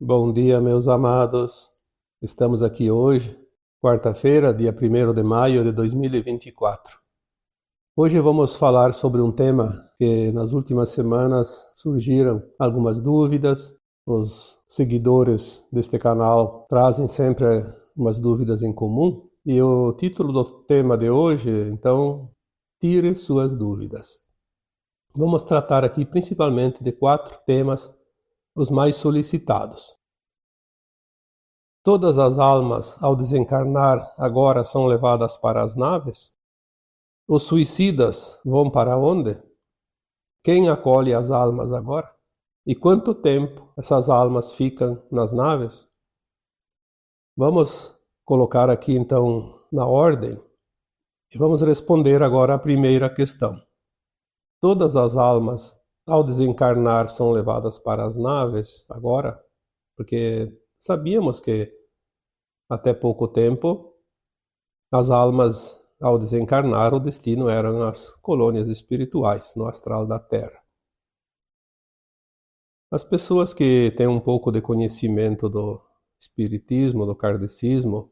Bom dia, meus amados. Estamos aqui hoje, quarta-feira, dia 1º de maio de 2024. Hoje vamos falar sobre um tema que nas últimas semanas surgiram algumas dúvidas. Os seguidores deste canal trazem sempre umas dúvidas em comum. E o título do tema de hoje, então, tire suas dúvidas. Vamos tratar aqui principalmente de 4 temas, os mais solicitados. Todas as almas, ao desencarnar, agora são levadas para as naves? Os suicidas vão para onde? Quem acolhe as almas agora? E quanto tempo essas almas ficam nas naves? Vamos colocar aqui então na ordem e vamos responder agora a primeira questão. Todas as almas, ao desencarnar, são levadas para as naves agora? Porque sabíamos que até pouco tempo as almas, ao desencarnar, o destino eram as colônias espirituais no astral da Terra. As pessoas que têm um pouco de conhecimento do espiritismo, do kardecismo,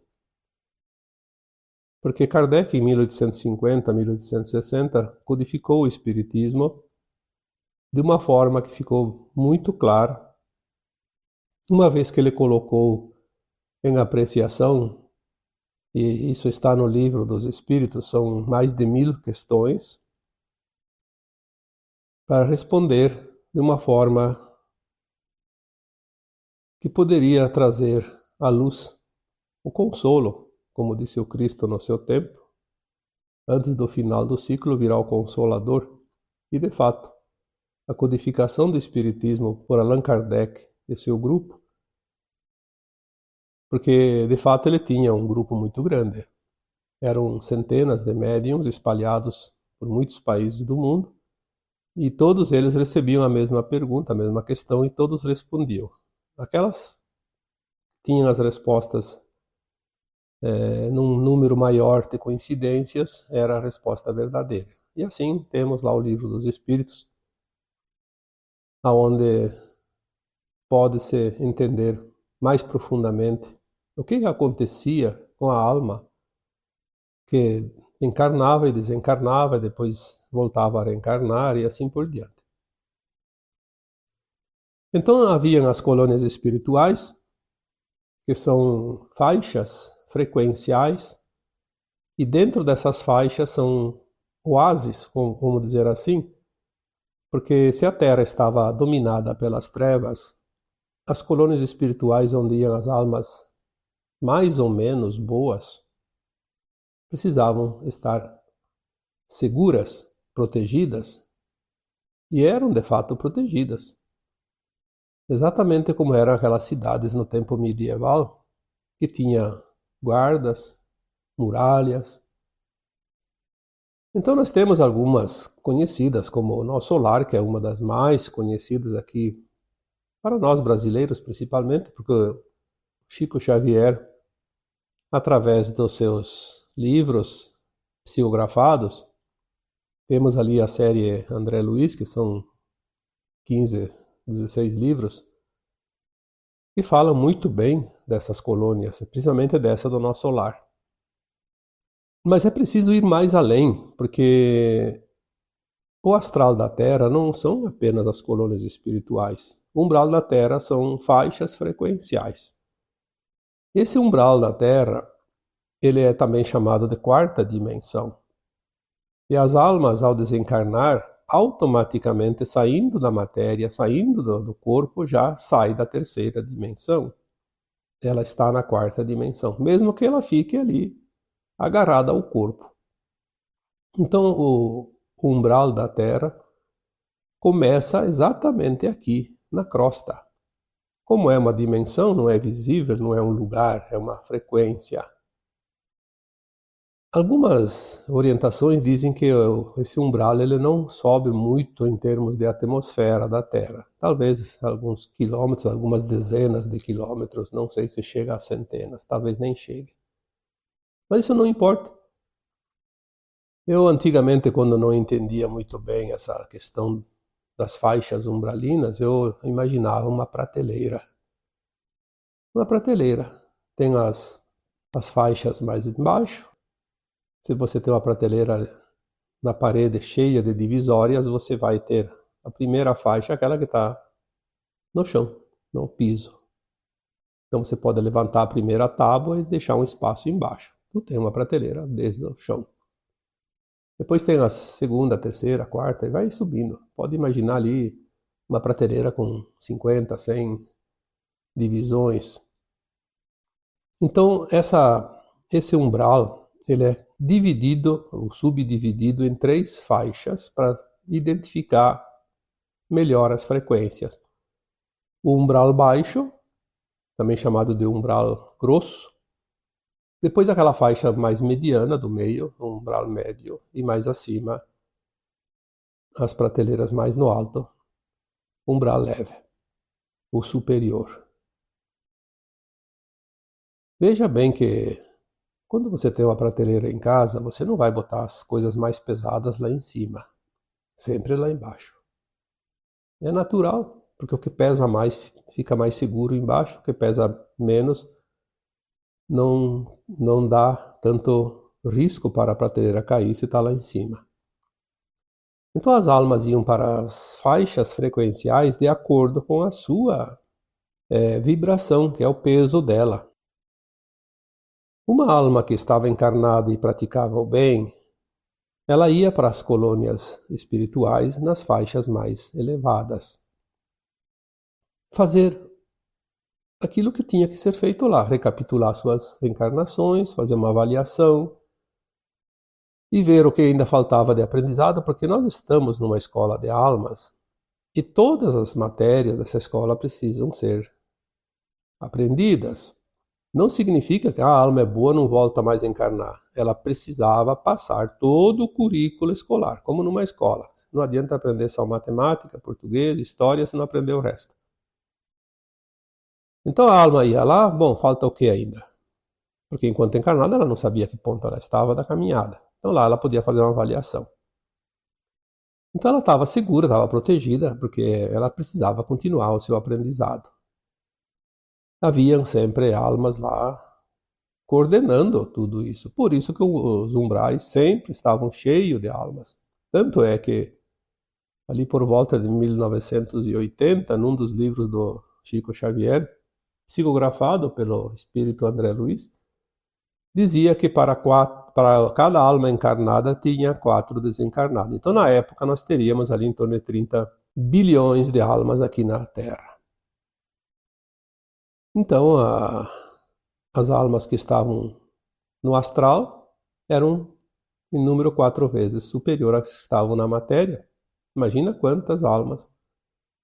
porque Kardec em 1850, 1860 codificou o espiritismo de uma forma que ficou muito clara, uma vez que ele colocou em apreciação, e isso está no livro dos Espíritos, são mais de 1000 questões, para responder de uma forma que poderia trazer à luz o consolo, como disse o Cristo no seu tempo. Antes do final do ciclo virá o Consolador. E, de fato, a codificação do Espiritismo por Allan Kardec e seu grupo, porque, de fato, ele tinha um grupo muito grande. Eram centenas de médiuns espalhados por muitos países do mundo, e todos eles recebiam a mesma pergunta, a mesma questão, e todos respondiam. Aquelas tinham as respostas num número maior de coincidências, era a resposta verdadeira. E assim temos lá o Livro dos Espíritos, onde pode-se entender mais profundamente o que acontecia com a alma que encarnava e desencarnava, e depois voltava a reencarnar e assim por diante. Então haviam as colônias espirituais, que são faixas frequenciais, e dentro dessas faixas são oásis, vamos dizer assim, porque se a Terra estava dominada pelas trevas, as colônias espirituais onde iam as almas mais ou menos boas precisavam estar seguras, protegidas, e eram de fato protegidas. Exatamente como eram aquelas cidades no tempo medieval, que tinha guardas, muralhas. Então nós temos algumas conhecidas, como o Nosso Lar, que é uma das mais conhecidas aqui, para nós brasileiros principalmente, porque o Chico Xavier, através dos seus livros psicografados, temos ali a série André Luiz, que são 15, 16 livros, que falam muito bem dessas colônias, principalmente dessa do Nosso Lar. Mas é preciso ir mais além, porque o astral da Terra não são apenas as colônias espirituais. O umbral da Terra são faixas frequenciais. Esse umbral da Terra, ele é também chamado de quarta dimensão. E as almas, ao desencarnar, automaticamente saindo da matéria, saindo do corpo, já sai da terceira dimensão. Ela está na quarta dimensão, mesmo que ela fique ali, agarrada ao corpo. Então, o umbral da Terra começa exatamente aqui, na crosta. Como é uma dimensão, não é visível, não é um lugar, é uma frequência. Algumas orientações dizem que esse umbral ele não sobe muito em termos de atmosfera da Terra. Talvez alguns quilômetros, algumas dezenas de quilômetros, não sei se chega a centenas, talvez nem chegue. Mas isso não importa. Eu antigamente, quando não entendia muito bem essa questão das faixas umbralinas, eu imaginava uma prateleira Uma prateleira tem as faixas mais embaixo. Se você tem uma prateleira na parede cheia de divisórias, você vai ter a primeira faixa, aquela que está no chão, no piso. Então você pode levantar a primeira tábua e deixar um espaço embaixo. Tu tem uma prateleira desde o chão. Depois tem a segunda, a terceira, a quarta e vai subindo. Pode imaginar ali uma prateleira com 50, 100 divisões. Então esse umbral ele é dividido ou subdividido em 3 faixas para identificar melhor as frequências. O umbral baixo, também chamado de umbral grosso. Depois aquela faixa mais mediana do meio, o umbral médio, e mais acima as prateleiras mais no alto, umbral leve, o superior. Veja bem que quando você tem uma prateleira em casa, você não vai botar as coisas mais pesadas lá em cima, sempre lá embaixo. É natural, porque o que pesa mais fica mais seguro embaixo, o que pesa menos não dá tanto risco para a prateleira cair se está lá em cima. Então as almas iam para as faixas frequenciais de acordo com a sua vibração, que é o peso dela. Uma alma que estava encarnada e praticava o bem, ela ia para as colônias espirituais nas faixas mais elevadas. Fazer aquilo que tinha que ser feito lá, recapitular suas encarnações, fazer uma avaliação e ver o que ainda faltava de aprendizado, porque nós estamos numa escola de almas e todas as matérias dessa escola precisam ser aprendidas. Não significa que a alma é boa, não volta mais a encarnar. Ela precisava passar todo o currículo escolar, como numa escola. Não adianta aprender só matemática, português, história, se não aprender o resto. Então a alma ia lá, bom, falta o que ainda? Porque enquanto encarnada ela não sabia que ponto ela estava da caminhada. Então lá ela podia fazer uma avaliação. Então ela estava segura, estava protegida, porque ela precisava continuar o seu aprendizado. Haviam sempre almas lá coordenando tudo isso. Por isso que os umbrais sempre estavam cheios de almas. Tanto é que ali por volta de 1980, num dos livros do Chico Xavier, psicografado pelo espírito André Luiz, dizia que para cada alma encarnada tinha 4 desencarnados. Então, na época, nós teríamos ali em torno de 30 bilhões de almas aqui na Terra. Então, as almas que estavam no astral eram em número 4 vezes superior às que estavam na matéria. Imagina quantas almas.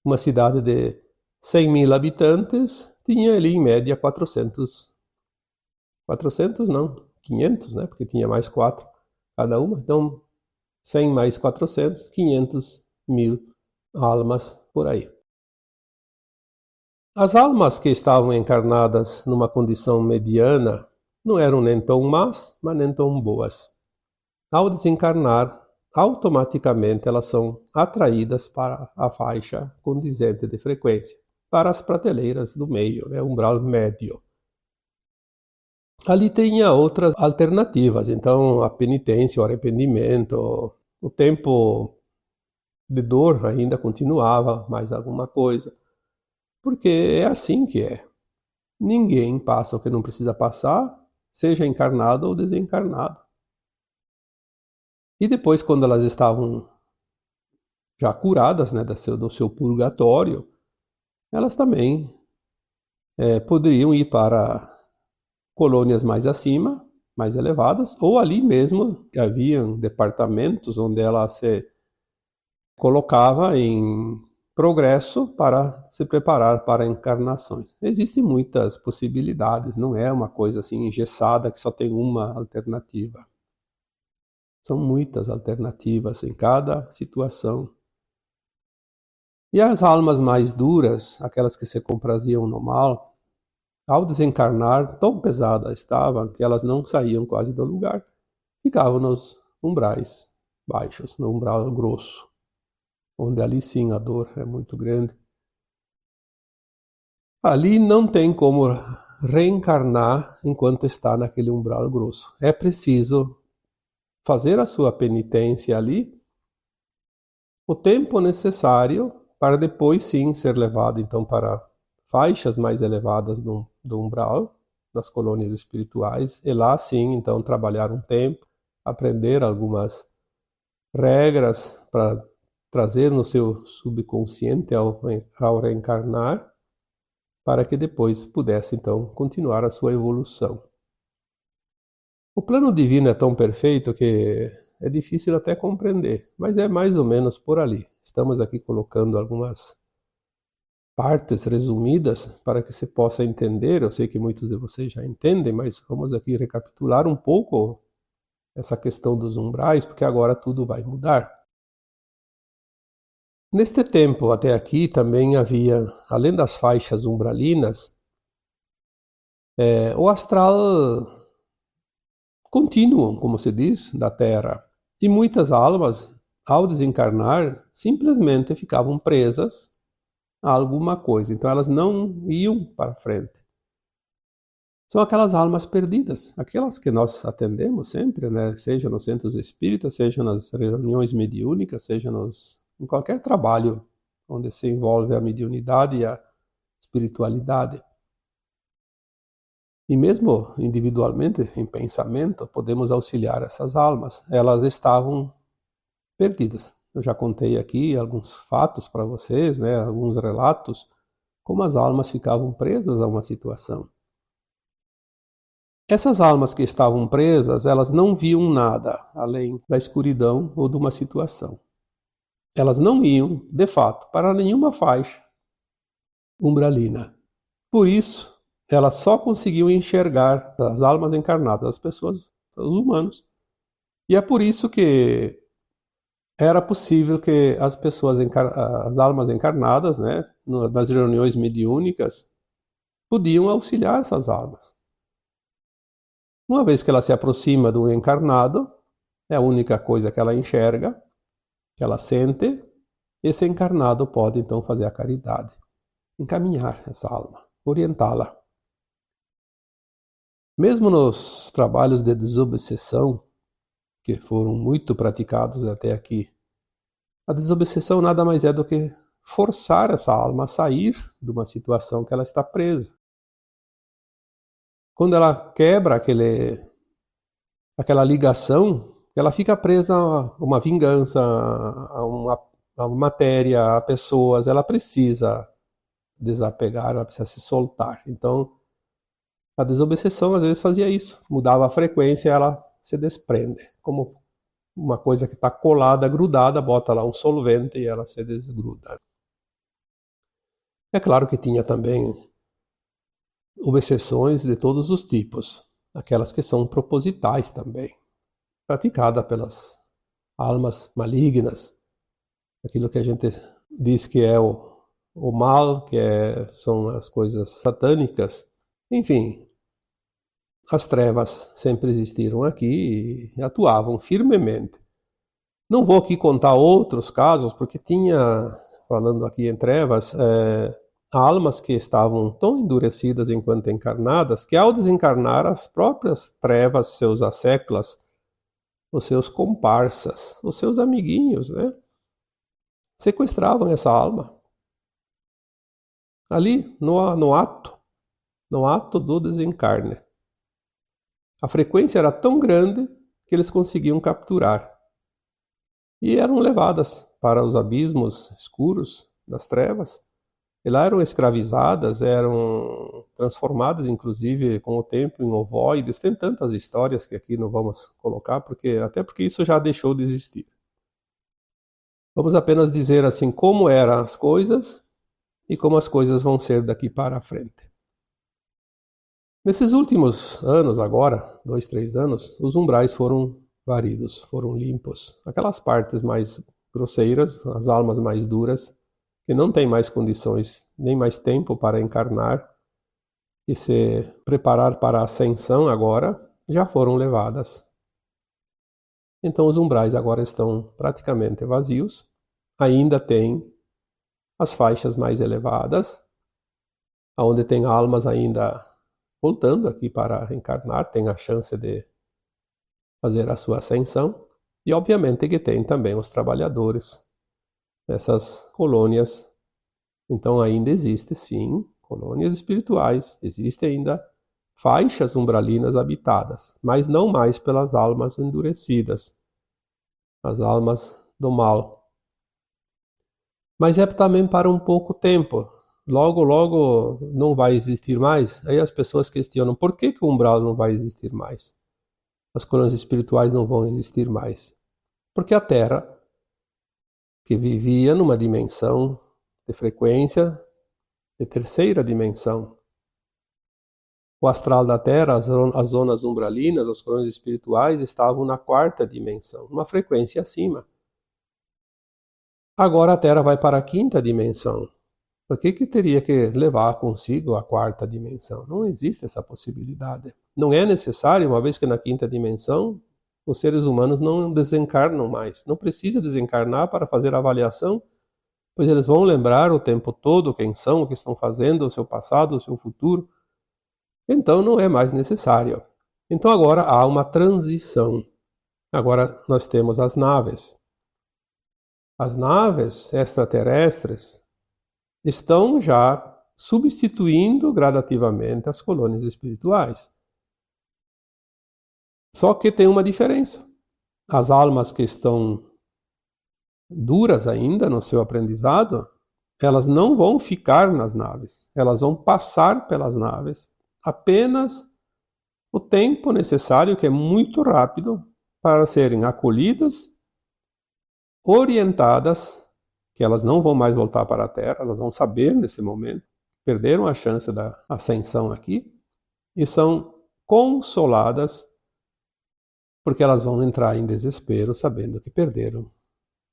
Uma cidade de 100 mil habitantes tinha ali em média 400 não, 500, né? Porque tinha mais 4 cada uma. Então, 100 mais 400, 500 mil almas por aí. As almas que estavam encarnadas numa condição mediana não eram nem tão más, mas nem tão boas. Ao desencarnar, automaticamente elas são atraídas para a faixa condizente de frequência, para as prateleiras do meio, né, umbral médio. Ali tinha outras alternativas, então a penitência, o arrependimento, o tempo de dor ainda continuava, mais alguma coisa. Porque é assim que é. Ninguém passa o que não precisa passar, seja encarnado ou desencarnado. E depois, quando elas estavam já curadas, né, do seu purgatório, elas também poderiam ir para colônias mais acima, mais elevadas, ou ali mesmo haviam departamentos onde ela se colocava em progresso para se preparar para encarnações. Existem muitas possibilidades, não é uma coisa assim engessada que só tem uma alternativa. São muitas alternativas em cada situação. E as almas mais duras, aquelas que se compraziam no mal, ao desencarnar, tão pesadas estavam que elas não saíam quase do lugar, ficavam nos umbrais baixos, no umbral grosso, onde ali sim a dor é muito grande. Ali não tem como reencarnar enquanto está naquele umbral grosso. É preciso fazer a sua penitência ali, o tempo necessário para depois sim ser levado então para faixas mais elevadas do umbral, das colônias espirituais, e lá sim então trabalhar um tempo, aprender algumas regras para trazer no seu subconsciente ao reencarnar, para que depois pudesse então continuar a sua evolução. O plano divino é tão perfeito que é difícil até compreender, mas é mais ou menos por ali. Estamos aqui colocando algumas partes resumidas para que se possa entender. Eu sei que muitos de vocês já entendem, mas vamos aqui recapitular um pouco essa questão dos umbrais, porque agora tudo vai mudar. Neste tempo até aqui também havia, além das faixas umbralinas, o astral contínuo, como se diz, da Terra. E muitas almas, ao desencarnar, simplesmente ficavam presas a alguma coisa. Então elas não iam para frente. São aquelas almas perdidas, aquelas que nós atendemos sempre, né? Seja nos centros espíritas, seja nas reuniões mediúnicas, seja em qualquer trabalho onde se envolve a mediunidade e a espiritualidade. E mesmo individualmente, em pensamento, podemos auxiliar essas almas. Elas estavam perdidas. Eu já contei aqui alguns fatos para vocês, né? Alguns relatos, como as almas ficavam presas a uma situação. Essas almas que estavam presas, elas não viam nada além da escuridão ou de uma situação. Elas não iam, de fato, para nenhuma faixa umbralina. Por isso, elas só conseguiam enxergar as almas encarnadas, as pessoas, os humanos. E é por isso que era possível que as pessoas, as almas encarnadas, né, nas reuniões mediúnicas, podiam auxiliar essas almas. Uma vez que ela se aproxima do encarnado, é a única coisa que ela enxerga, que ela sente, esse encarnado pode então fazer a caridade, encaminhar essa alma, orientá-la. Mesmo nos trabalhos de desobsessão, que foram muito praticados até aqui, a desobsessão nada mais é do que forçar essa alma a sair de uma situação que ela está presa. Quando ela quebra aquela ligação, ela fica presa a uma vingança, a uma matéria, a pessoas. Ela precisa desapegar, ela precisa se soltar. Então, a desobsessão às vezes fazia isso, mudava a frequência e ela se desprende, como uma coisa que está colada, grudada, bota lá um solvente e ela se desgruda. É claro que tinha também obsessões de todos os tipos, aquelas que são propositais também, praticadas pelas almas malignas, aquilo que a gente diz que é o mal, são as coisas satânicas. Enfim, as trevas sempre existiram aqui e atuavam firmemente. Não vou aqui contar outros casos, porque tinha, falando aqui em trevas, almas que estavam tão endurecidas enquanto encarnadas, que ao desencarnar as próprias trevas, seus asseclas, os seus comparsas, os seus amiguinhos, né, sequestravam essa alma. Ali, no ato do desencarne. A frequência era tão grande que eles conseguiam capturar. E eram levadas para os abismos escuros das trevas. E lá eram escravizadas, eram transformadas, inclusive, com o tempo, em ovoides. Tem tantas histórias que aqui não vamos colocar, até porque isso já deixou de existir. Vamos apenas dizer assim como eram as coisas e como as coisas vão ser daqui para frente. Nesses últimos anos, agora, 2, 3 anos, os umbrais foram varidos, foram limpos. Aquelas partes mais grosseiras, as almas mais duras, que não têm mais condições, nem mais tempo para encarnar e se preparar para a ascensão agora, já foram levadas. Então os umbrais agora estão praticamente vazios. Ainda tem as faixas mais elevadas, onde tem almas ainda voltando aqui para reencarnar, tem a chance de fazer a sua ascensão. E obviamente que tem também os trabalhadores dessas colônias. Então ainda existe, sim, colônias espirituais, existe ainda faixas umbralinas habitadas, mas não mais pelas almas endurecidas, as almas do mal. Mas é também para um pouco tempo. Logo, logo não vai existir mais. Aí as pessoas questionam, por que o umbral não vai existir mais? As colônias espirituais não vão existir mais. Porque a Terra, que vivia numa dimensão de frequência de terceira dimensão, o astral da Terra, as zonas umbralinas, as colônias espirituais estavam na quarta dimensão, uma frequência acima. Agora a Terra vai para a quinta dimensão. Por que teria que levar consigo a quarta dimensão? Não existe essa possibilidade. Não é necessário, uma vez que na quinta dimensão os seres humanos não desencarnam mais. Não precisa desencarnar para fazer a avaliação, pois eles vão lembrar o tempo todo quem são, o que estão fazendo, o seu passado, o seu futuro. Então não é mais necessário. Então agora há uma transição. Agora nós temos as naves. As naves extraterrestres estão já substituindo gradativamente as colônias espirituais. Só que tem uma diferença. As almas que estão duras ainda no seu aprendizado, elas não vão ficar nas naves. Elas vão passar pelas naves apenas o tempo necessário, que é muito rápido, para serem acolhidas, orientadas, que elas não vão mais voltar para a Terra, elas vão saber nesse momento, perderam a chance da ascensão aqui, e são consoladas, porque elas vão entrar em desespero sabendo que perderam.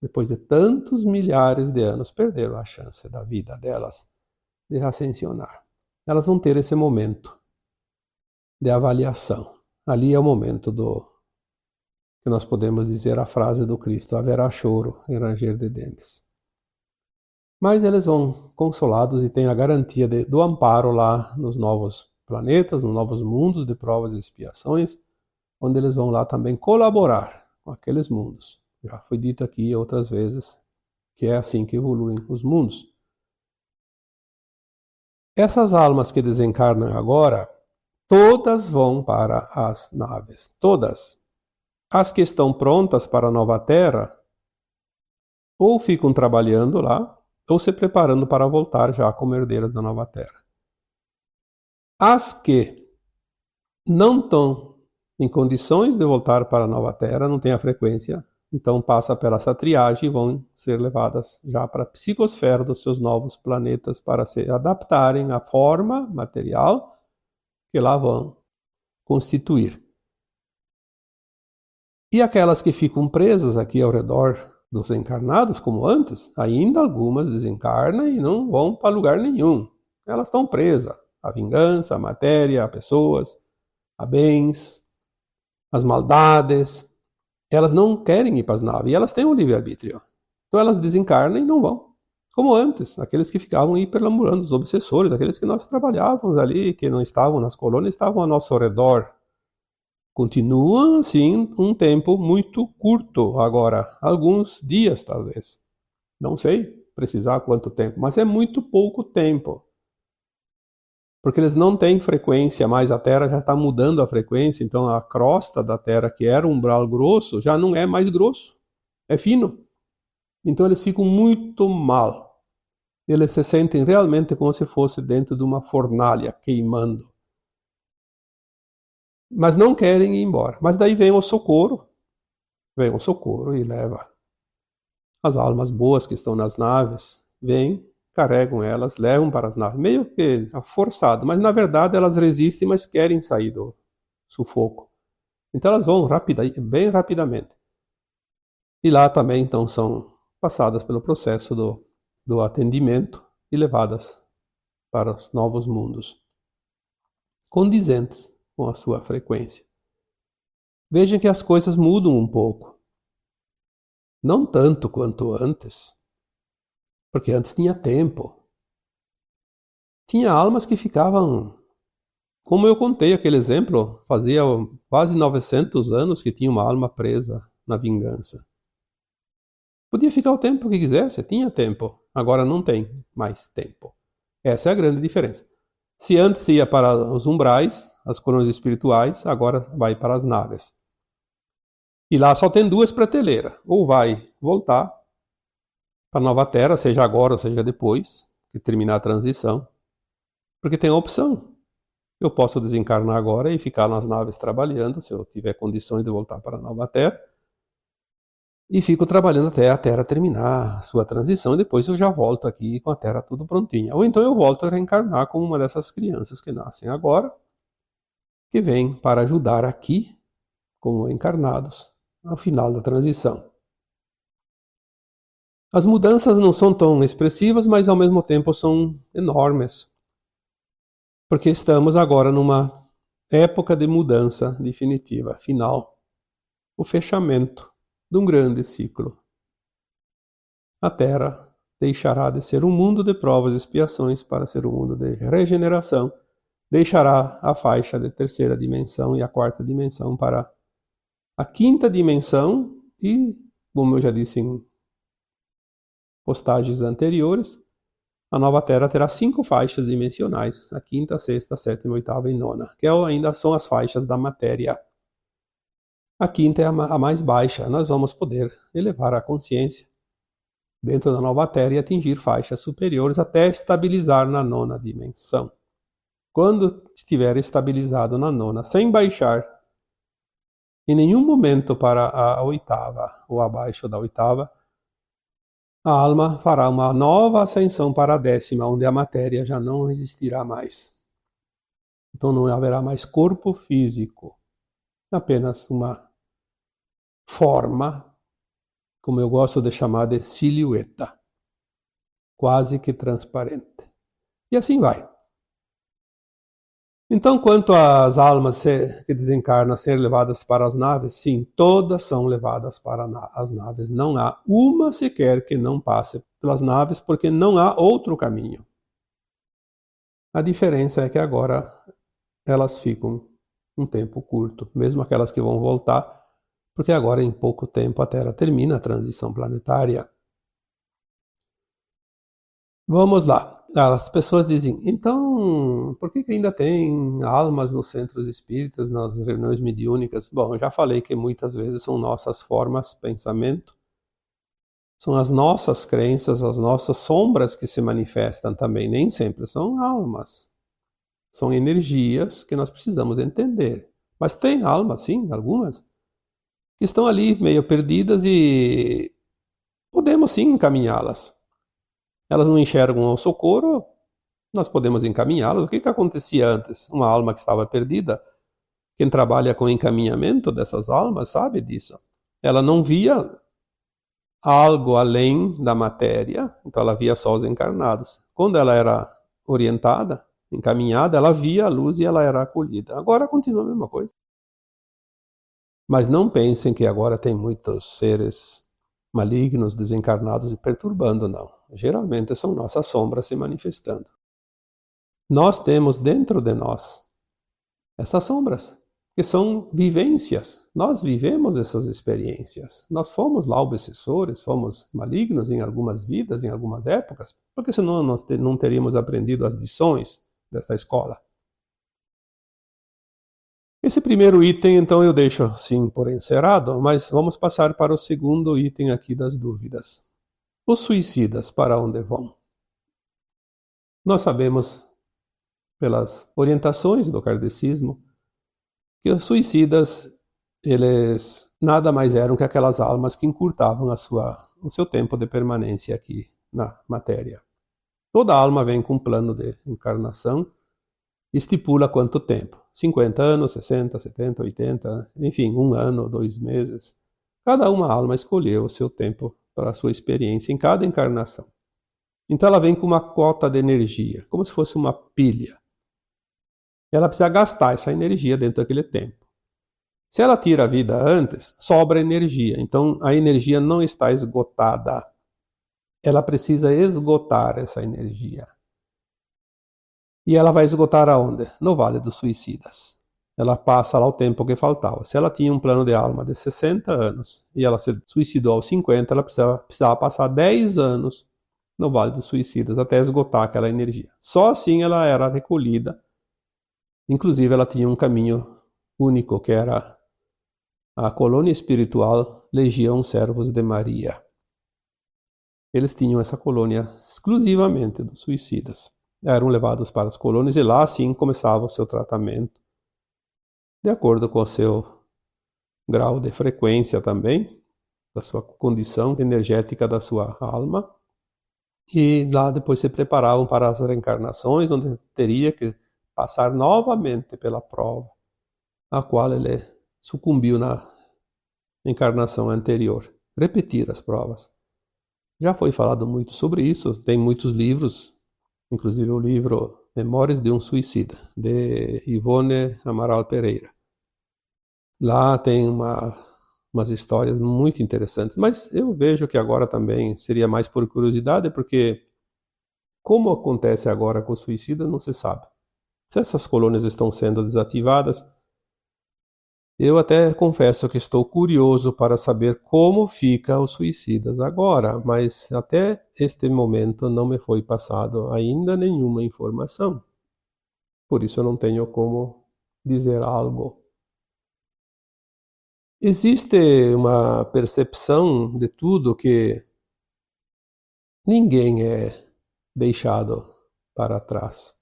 Depois de tantos milhares de anos, perderam a chance da vida delas de ascensionar. Elas vão ter esse momento de avaliação. Ali é o momento que nós podemos dizer a frase do Cristo: haverá choro e ranger de dentes. Mas eles vão consolados e têm a garantia do amparo lá nos novos planetas, nos novos mundos de provas e expiações, onde eles vão lá também colaborar com aqueles mundos. Já foi dito aqui outras vezes que é assim que evoluem os mundos. Essas almas que desencarnam agora, todas vão para as naves, todas. As que estão prontas para a nova Terra, ou ficam trabalhando lá, ou se preparando para voltar já como herdeiras da nova Terra. As que não estão em condições de voltar para a nova Terra, não têm a frequência, então passa pela essa triagem e vão ser levadas já para a psicosfera dos seus novos planetas para se adaptarem à forma material que lá vão constituir. E aquelas que ficam presas aqui ao redor dos encarnados, como antes, ainda algumas desencarnam e não vão para lugar nenhum. Elas estão presas à vingança, à matéria, a pessoas, a bens, às maldades. Elas não querem ir para as naves e elas têm o livre-arbítrio. Então elas desencarnam e não vão. Como antes, aqueles que ficavam aí perambulando, os obsessores, aqueles que nós trabalhávamos ali, que não estavam nas colônias, estavam ao nosso redor. Continua assim um tempo muito curto agora, alguns dias talvez. Não sei precisar quanto tempo, mas é muito pouco tempo. Porque eles não têm frequência mais, a Terra já está mudando a frequência, então a crosta da Terra, que era um umbral grosso, já não é mais grosso, é fino. Então eles ficam muito mal. Eles se sentem realmente como se fosse dentro de uma fornalha queimando. Mas não querem ir embora. Mas daí vem o socorro e leva as almas boas que estão nas naves, vêm, carregam elas, levam para as naves, meio que forçado, mas na verdade elas resistem, mas querem sair do sufoco. Então elas vão bem rapidamente. E lá também então são passadas pelo processo do atendimento e levadas para os novos mundos, condizentes com a sua frequência. Vejam que as coisas mudam um pouco. Não tanto quanto antes, porque antes tinha tempo. Tinha almas que ficavam como eu contei aquele exemplo, fazia quase 900 anos que tinha uma alma presa na vingança. Podia ficar o tempo que quisesse, tinha tempo. Agora não tem mais tempo. Essa é a grande diferença. Se antes ia para os umbrais, as coroas espirituais, agora vai para as naves. E lá só tem duas prateleiras. Ou vai voltar para a nova terra, seja agora ou seja depois, que terminar a transição. Porque tem a opção. Eu posso desencarnar agora e ficar nas naves trabalhando, se eu tiver condições de voltar para a nova terra. E fico trabalhando até a Terra terminar a sua transição, e depois eu já volto aqui com a Terra tudo prontinha. Ou então eu volto a reencarnar como uma dessas crianças que nascem agora, que vêm para ajudar aqui, como encarnados, ao final da transição. As mudanças não são tão expressivas, mas ao mesmo tempo são enormes. Porque estamos agora numa época de mudança definitiva, final. O fechamento de um grande ciclo. A Terra deixará de ser um mundo de provas e expiações para ser um mundo de regeneração. Deixará a faixa de terceira dimensão e a quarta dimensão para a quinta dimensão e, como eu já disse em postagens anteriores, a nova Terra terá 5 faixas dimensionais, a quinta, sexta, sétima, oitava e nona, que ainda são as faixas da matéria. A quinta é a mais baixa. Nós vamos poder elevar a consciência dentro da nova Terra e atingir faixas superiores até estabilizar na nona dimensão. Quando estiver estabilizado na nona, sem baixar em nenhum momento para a oitava ou abaixo da oitava, a alma fará uma nova ascensão para a décima, onde a matéria já não existirá mais. Então não haverá mais corpo físico, apenas uma forma, como eu gosto de chamar de silhueta, quase que transparente. E assim vai. Então, quanto às almas que desencarnam ser levadas para as naves, sim, todas são levadas para as naves. Não há uma sequer que não passe pelas naves, porque não há outro caminho. A diferença é que agora elas ficam um tempo curto, mesmo aquelas que vão voltar, porque agora em pouco tempo a Terra termina a transição planetária. Vamos lá. As pessoas dizem, então, por que ainda tem almas nos centros espíritas, nas reuniões mediúnicas? Bom, eu já falei que muitas vezes são nossas formas de pensamento, são as nossas crenças, as nossas sombras que se manifestam também. Nem sempre são almas. São energias que nós precisamos entender. Mas tem almas, sim, algumas, que estão ali meio perdidas e podemos sim encaminhá-las. Elas não enxergam o socorro, nós podemos encaminhá-las. O que acontecia antes? Uma alma que estava perdida, quem trabalha com encaminhamento dessas almas sabe disso. Ela não via algo além da matéria, então ela via só os encarnados. Quando ela era orientada, encaminhada, ela via a luz e ela era acolhida. Agora continua a mesma coisa. Mas não pensem que agora tem muitos seres malignos, desencarnados e perturbando, não. Geralmente são nossas sombras se manifestando. Nós temos dentro de nós essas sombras, que são vivências. Nós vivemos essas experiências. Nós fomos lá obsessores, fomos malignos em algumas vidas, em algumas épocas, porque senão nós não teríamos aprendido as lições desta escola. Esse primeiro item, então, eu deixo assim por encerrado, mas vamos passar para o segundo item aqui das dúvidas. Os suicidas, para onde vão? Nós sabemos, pelas orientações do kardecismo, que os suicidas, eles nada mais eram que aquelas almas que encurtavam o seu tempo de permanência aqui na matéria. Toda alma vem com um plano de encarnação e estipula quanto tempo. 50 anos, 60, 70, 80, enfim, 1 ano, 2 meses. Cada uma alma escolheu o seu tempo para a sua experiência em cada encarnação. Então ela vem com uma cota de energia, como se fosse uma pilha. Ela precisa gastar essa energia dentro daquele tempo. Se ela tira a vida antes, sobra energia. Então a energia não está esgotada. Ela precisa esgotar essa energia. E ela vai esgotar aonde? No Vale dos Suicidas. Ela passa lá o tempo que faltava. Se ela tinha um plano de alma de 60 anos e ela se suicidou aos 50, ela precisava passar 10 anos no Vale dos Suicidas até esgotar aquela energia. Só assim ela era recolhida. Inclusive ela tinha um caminho único, que era a colônia espiritual Legião Servos de Maria. Eles tinham essa colônia exclusivamente dos suicidas. Eram levados para as colônias e lá sim começava o seu tratamento, de acordo com o seu grau de frequência também, da sua condição energética da sua alma. E lá depois se preparavam para as reencarnações, onde teria que passar novamente pela prova, a qual ele sucumbiu na encarnação anterior. Repetir as provas. Já foi falado muito sobre isso, tem muitos livros, inclusive o livro Memórias de um Suicida, de Ivone Amaral Pereira. Lá tem umas histórias muito interessantes, mas eu vejo que agora também seria mais por curiosidade, porque como acontece agora com o suicida, não se sabe. Se essas colônias estão sendo desativadas, eu até confesso que estou curioso para saber como fica os suicidas agora, mas até este momento não me foi passado ainda nenhuma informação. Por isso eu não tenho como dizer algo. Existe uma percepção de tudo que ninguém é deixado para trás.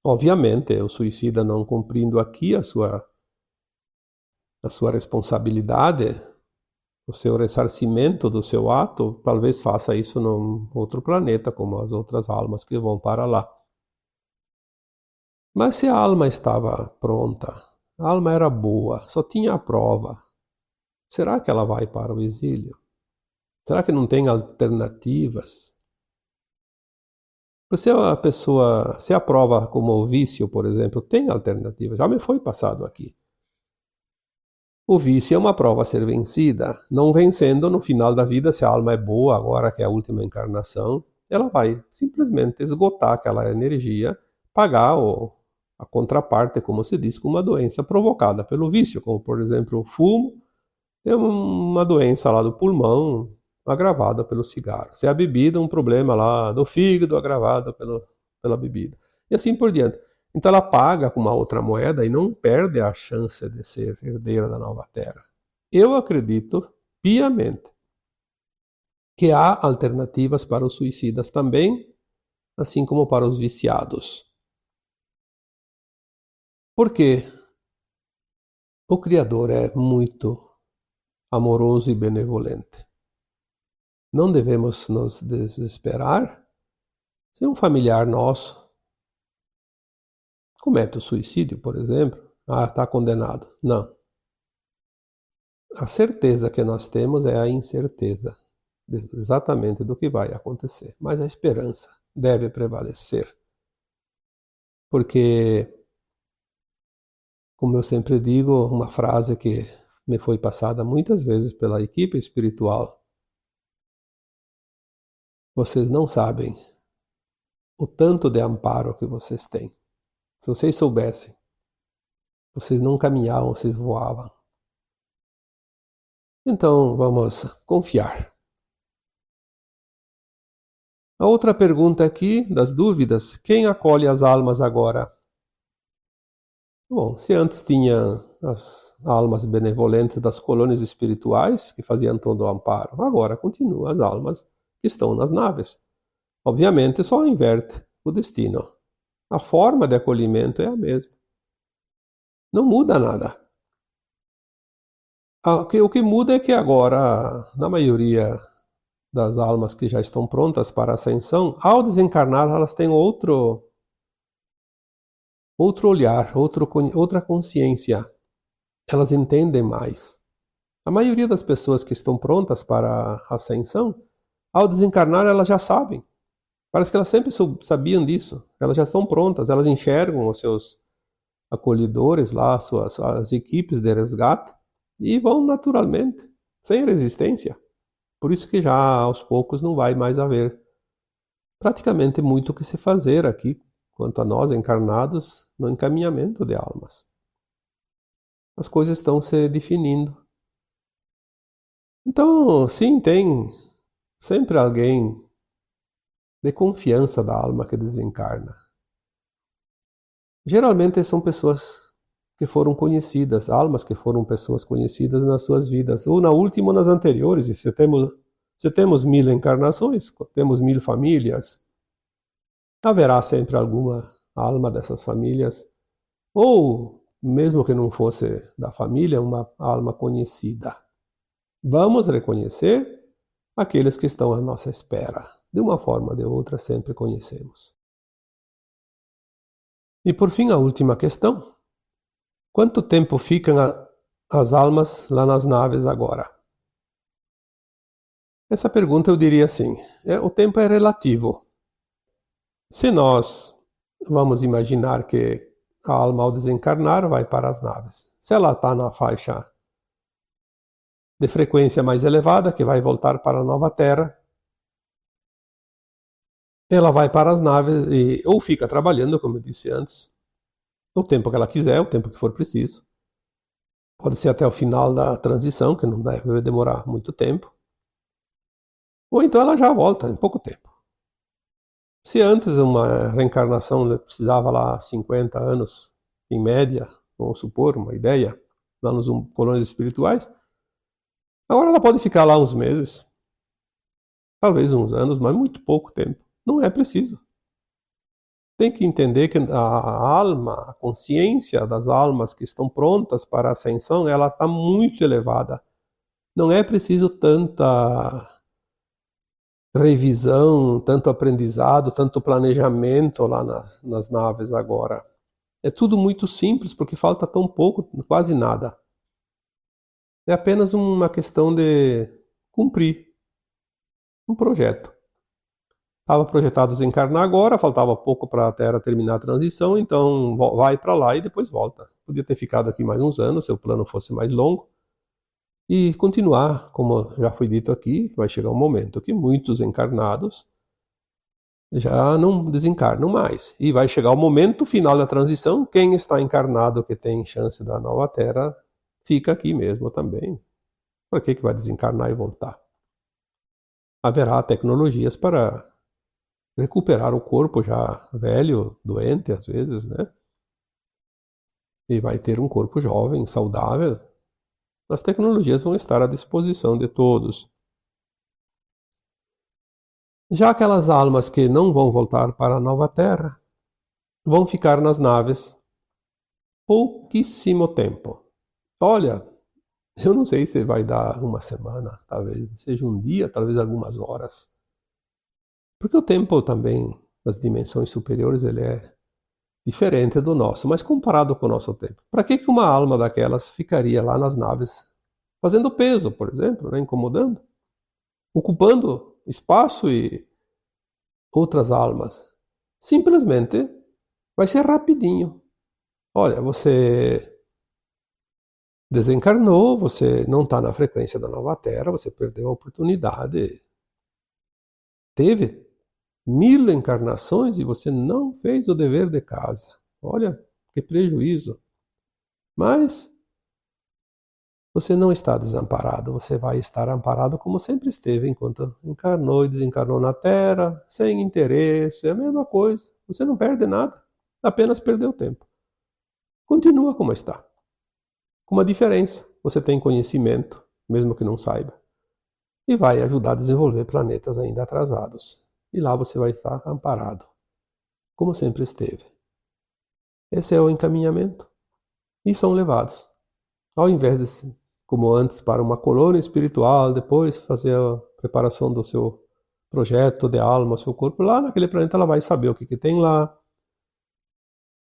Obviamente, o suicida não cumprindo aqui a sua responsabilidade, o seu ressarcimento do seu ato, talvez faça isso num outro planeta, como as outras almas que vão para lá. Mas se a alma estava pronta, a alma era boa, só tinha a prova, será que ela vai para o exílio? Será que não tem alternativas? Se a prova como o vício, por exemplo, tem alternativas, já me foi passado aqui. O vício é uma prova a ser vencida. Não vencendo, no final da vida, se a alma é boa, agora que é a última encarnação, ela vai simplesmente esgotar aquela energia, pagar a contraparte, como se diz, com uma doença provocada pelo vício, como, por exemplo, o fumo, tem uma doença lá do pulmão, agravada pelo cigarro. Se é a bebida, um problema lá do fígado, agravado pela bebida. E assim por diante. Então ela paga com uma outra moeda e não perde a chance de ser herdeira da nova terra. Eu acredito piamente que há alternativas para os suicidas também, assim como para os viciados. Porque o Criador é muito amoroso e benevolente. Não devemos nos desesperar se um familiar nosso comete o suicídio, por exemplo. Está condenado. Não. A certeza que nós temos é a incerteza exatamente do que vai acontecer. Mas a esperança deve prevalecer. Porque, como eu sempre digo, uma frase que me foi passada muitas vezes pela equipe espiritual: vocês não sabem o tanto de amparo que vocês têm. Se vocês soubessem, vocês não caminhavam, vocês voavam. Então, vamos confiar. A outra pergunta aqui, das dúvidas: quem acolhe as almas agora? Bom, se antes tinha as almas benevolentes das colônias espirituais, que faziam todo o amparo, agora continuam as almas que estão nas naves. Obviamente, só inverte o destino. A forma de acolhimento é a mesma. Não muda nada. O que muda é que agora, na maioria das almas que já estão prontas para a ascensão, ao desencarnar, elas têm outro olhar, outra consciência. Elas entendem mais. A maioria das pessoas que estão prontas para a ascensão, ao desencarnar, elas já sabem. Parece que elas sempre sabiam disso. Elas já estão prontas, elas enxergam os seus acolhedores lá, as equipes de resgate, e vão naturalmente, sem resistência. Por isso que já aos poucos não vai mais haver praticamente muito o que se fazer aqui quanto a nós encarnados no encaminhamento de almas. As coisas estão se definindo. Então, sim, tem sempre alguém de confiança da alma que desencarna. Geralmente são pessoas que foram conhecidas, almas que foram pessoas conhecidas nas suas vidas, ou na última ou nas anteriores. E se temos 1000 encarnações, temos 1000 famílias, haverá sempre alguma alma dessas famílias, ou mesmo que não fosse da família, uma alma conhecida. Vamos reconhecer aqueles que estão à nossa espera. De uma forma ou de outra, sempre conhecemos. E por fim, a última questão. Quanto tempo ficam as almas lá nas naves agora? Essa pergunta eu diria assim, o tempo é relativo. Se nós vamos imaginar que a alma ao desencarnar vai para as naves, se ela está na faixa de frequência mais elevada, que vai voltar para a nova Terra, ela vai para as naves ou fica trabalhando, como eu disse antes, o tempo que ela quiser, o tempo que for preciso. Pode ser até o final da transição, que não deve demorar muito tempo. Ou então ela já volta em pouco tempo. Se antes uma reencarnação precisava lá 50 anos, em média, vamos supor, uma ideia, lá nos colônias espirituais, agora ela pode ficar lá uns meses, talvez uns anos, mas muito pouco tempo. Não é preciso. Tem que entender que a alma, a consciência das almas que estão prontas para a ascensão, ela está muito elevada. Não é preciso tanta revisão, tanto aprendizado, tanto planejamento lá nas naves agora. É tudo muito simples, porque falta tão pouco, quase nada. É apenas uma questão de cumprir um projeto. Estava projetado desencarnar agora, faltava pouco para a Terra terminar a transição, então vai para lá e depois volta. Podia ter ficado aqui mais uns anos, se o plano fosse mais longo, e continuar, como já foi dito aqui, vai chegar um momento que muitos encarnados já não desencarnam mais. E vai chegar o momento final da transição, quem está encarnado que tem chance da nova Terra, fica aqui mesmo também. Para que vai desencarnar e voltar? Haverá tecnologias para recuperar o corpo já velho, doente às vezes, né? E vai ter um corpo jovem, saudável. As tecnologias vão estar à disposição de todos. Já aquelas almas que não vão voltar para a nova Terra, vão ficar nas naves pouquíssimo tempo. Olha, eu não sei se vai dar uma semana, talvez seja um dia, talvez algumas horas. Porque o tempo também, nas dimensões superiores, ele é diferente do nosso, mas comparado com o nosso tempo. Para que uma alma daquelas ficaria lá nas naves, fazendo peso, por exemplo, né, incomodando, ocupando espaço e outras almas? Simplesmente vai ser rapidinho. Olha, você desencarnou, você não está na frequência da nova Terra, você perdeu a oportunidade. Teve 1000 encarnações e você não fez o dever de casa. Olha, que prejuízo. Mas você não está desamparado, você vai estar amparado como sempre esteve, enquanto encarnou e desencarnou na Terra, sem interesse, é a mesma coisa. Você não perde nada, apenas perdeu tempo. Continua como está. Com uma diferença, você tem conhecimento, mesmo que não saiba, e vai ajudar a desenvolver planetas ainda atrasados. E lá você vai estar amparado, como sempre esteve. Esse é o encaminhamento. E são levados. Ao invés de, como antes, para uma colônia espiritual, depois fazer a preparação do seu projeto de alma, o seu corpo, lá naquele planeta ela vai saber o que tem lá,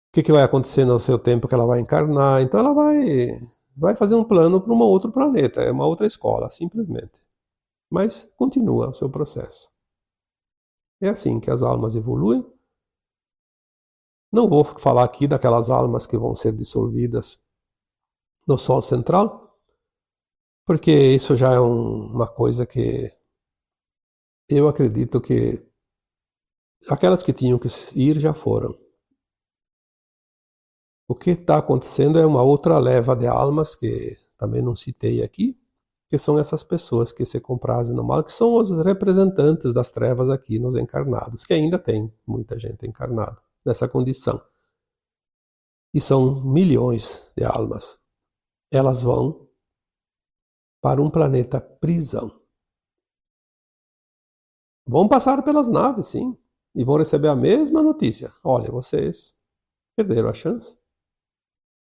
o que vai acontecer no seu tempo que ela vai encarnar. Então ela vai fazer um plano para um outro planeta, é uma outra escola, simplesmente. Mas continua o seu processo. É assim que as almas evoluem. Não vou falar aqui daquelas almas que vão ser dissolvidas no Sol central, porque isso já é uma coisa que eu acredito que aquelas que tinham que ir já foram. O que está acontecendo é uma outra leva de almas, que também não citei aqui, que são essas pessoas que se comprazem no mal, que são os representantes das trevas aqui nos encarnados, que ainda tem muita gente encarnada nessa condição. E são milhões de almas. Elas vão para um planeta prisão. Vão passar pelas naves, sim, e vão receber a mesma notícia. Olha, vocês perderam a chance.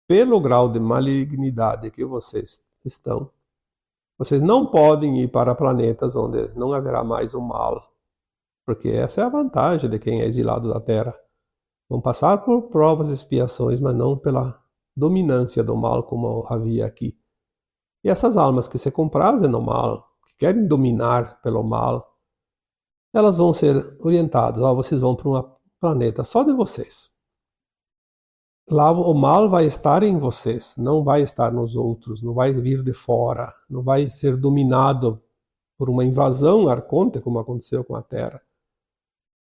Pelo grau de malignidade que vocês estão, vocês não podem ir para planetas onde não haverá mais o mal, porque essa é a vantagem de quem é exilado da Terra. Vão passar por provas e expiações, mas não pela dominância do mal como havia aqui. E essas almas que se comprazem no mal, que querem dominar pelo mal, elas vão ser orientadas. Vocês vão para um planeta só de vocês. Lá o mal vai estar em vocês, não vai estar nos outros, não vai vir de fora, não vai ser dominado por uma invasão arconte, como aconteceu com a Terra.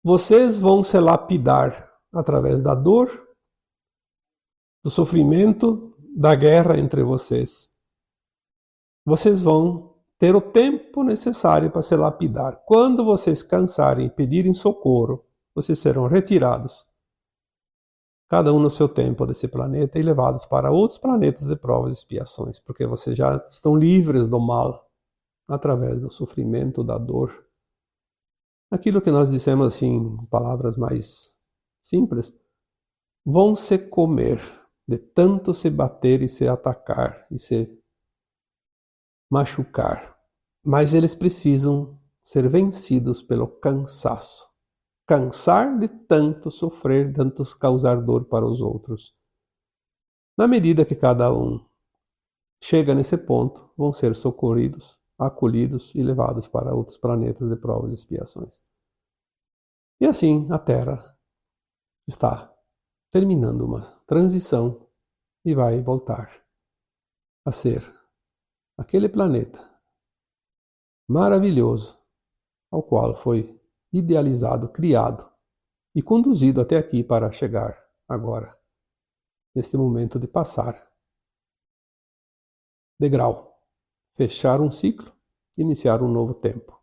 Vocês vão se lapidar através da dor, do sofrimento, da guerra entre vocês. Vocês vão ter o tempo necessário para se lapidar. Quando vocês cansarem e pedirem socorro, vocês serão retirados, cada um no seu tempo desse planeta, e levados para outros planetas de provas e expiações, porque vocês já estão livres do mal, através do sofrimento, da dor. Aquilo que nós dissemos assim, em palavras mais simples, vão se comer, de tanto se bater e se atacar, e se machucar. Mas eles precisam ser vencidos pelo cansaço. Cansar de tanto sofrer, tanto causar dor para os outros. Na medida que cada um chega nesse ponto, vão ser socorridos, acolhidos e levados para outros planetas de provas e expiações. E assim a Terra está terminando uma transição e vai voltar a ser aquele planeta maravilhoso ao qual foi idealizado, criado e conduzido até aqui para chegar agora, neste momento de passar degrau, fechar um ciclo, iniciar um novo tempo.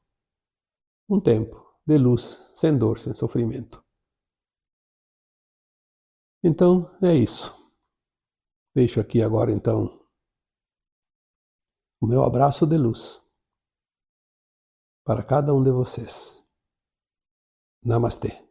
Um tempo de luz, sem dor, sem sofrimento. Então, é isso. Deixo aqui agora, então, o meu abraço de luz para cada um de vocês. Namastê.